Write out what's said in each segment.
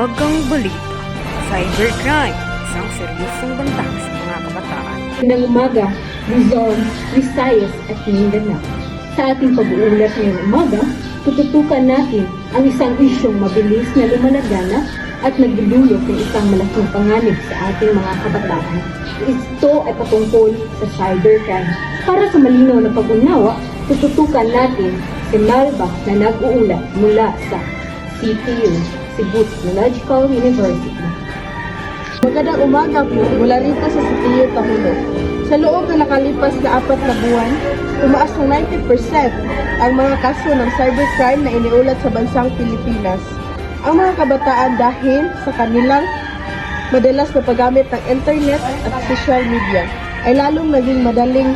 Maagang balita, cybercrime, isang seryosong banta sa mga kabataan. Magandang umaga, Luzon, Visayas at Mindanao. Sa ating pag-uulat ngayong umaga, tututukan natin ang isang isyong mabilis na lumalagana at nagdudulot ng isang malaking panganib sa ating mga kabataan. Ito ay patungkol sa cybercrime. Para sa malinaw na pag-unawa, tututukan natin si Melba na nag-uulat mula sa CPU, Cebu Technological University. Magandang umaga po mula rito sa CPU Tahulo. Sa loob na nakalipas na 4 na buwan, tumaas ng 90% ang mga kaso ng cybercrime na iniulat sa bansang Pilipinas. Ang mga kabataan dahil sa kanilang madalas na paggamit ng internet at social media ay lalong naging madaling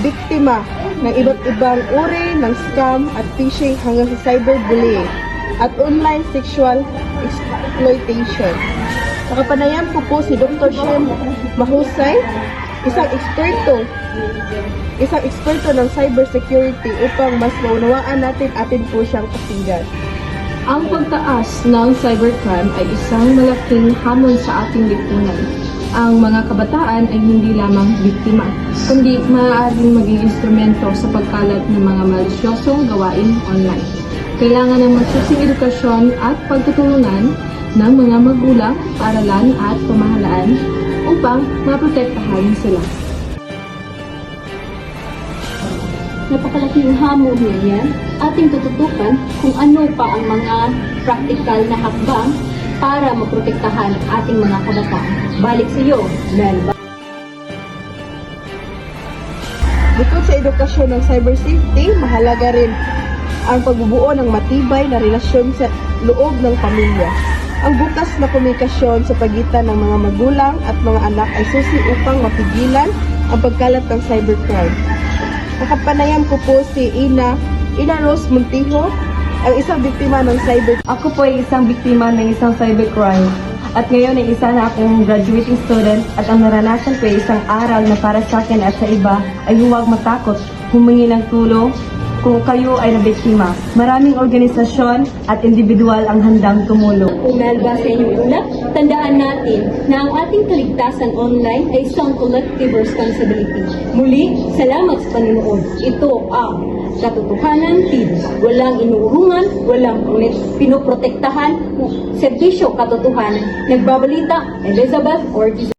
biktima ng iba't ibang uri ng scam at phishing hanggang sa cyberbullying at online sexual exploitation. Nakapanayam ko po si Dr. Shem Mahusay, isang eksperto ng cybersecurity upang mas maunawaan natin atin po siyang pakinggan. Ang pagtaas ng cybercrime ay isang malaking hamon sa ating lipunan. Ang mga kabataan ay hindi lamang biktima, kundi maaaring maging instrumento sa pagkalat ng mga malisyosong gawain online. Kailangan ng masusing edukasyon at pagtutulungan ng mga magulang, paaralan at pamahalaan upang maprotektahan sila. Napakalaking hamon niyan, ating tututukan kung ano pa ang mga praktikal na hakbang para maprotektahan ating mga kabataan. Balik sa iyo, Melba. Bukod sa edukasyon ng cyber safety, mahalaga rin ang pagbubuo ng matibay na relasyon sa loob ng pamilya. Ang bukas na komunikasyon sa pagitan ng mga magulang at mga anak ay susi upang mapigilan ang pagkalat ng cybercrime. Nakapanayam ko po si Ina Rose Montijo, ang isang biktima ng cyber. Ako po ay isang biktima ng isang cybercrime. At ngayon ay isa na akong graduating student at ang naranasan ko ay isang aral na para sa akin at sa iba ay huwag matakot humingi ng tulong kung kayo ay nabiktima. Maraming organisasyon at individual ang handang tumulong. Kung Melba sa inyong ulat, tandaan natin na ang ating kaligtasan online ay isang collective responsibility. Muli, salamat sa panonood. Ito ang Katotohanan TV. Walang inuurungan, walang pinoprotektahan, serbisyo katotohanan. Nagbabalita, Elizabeth Ortiz.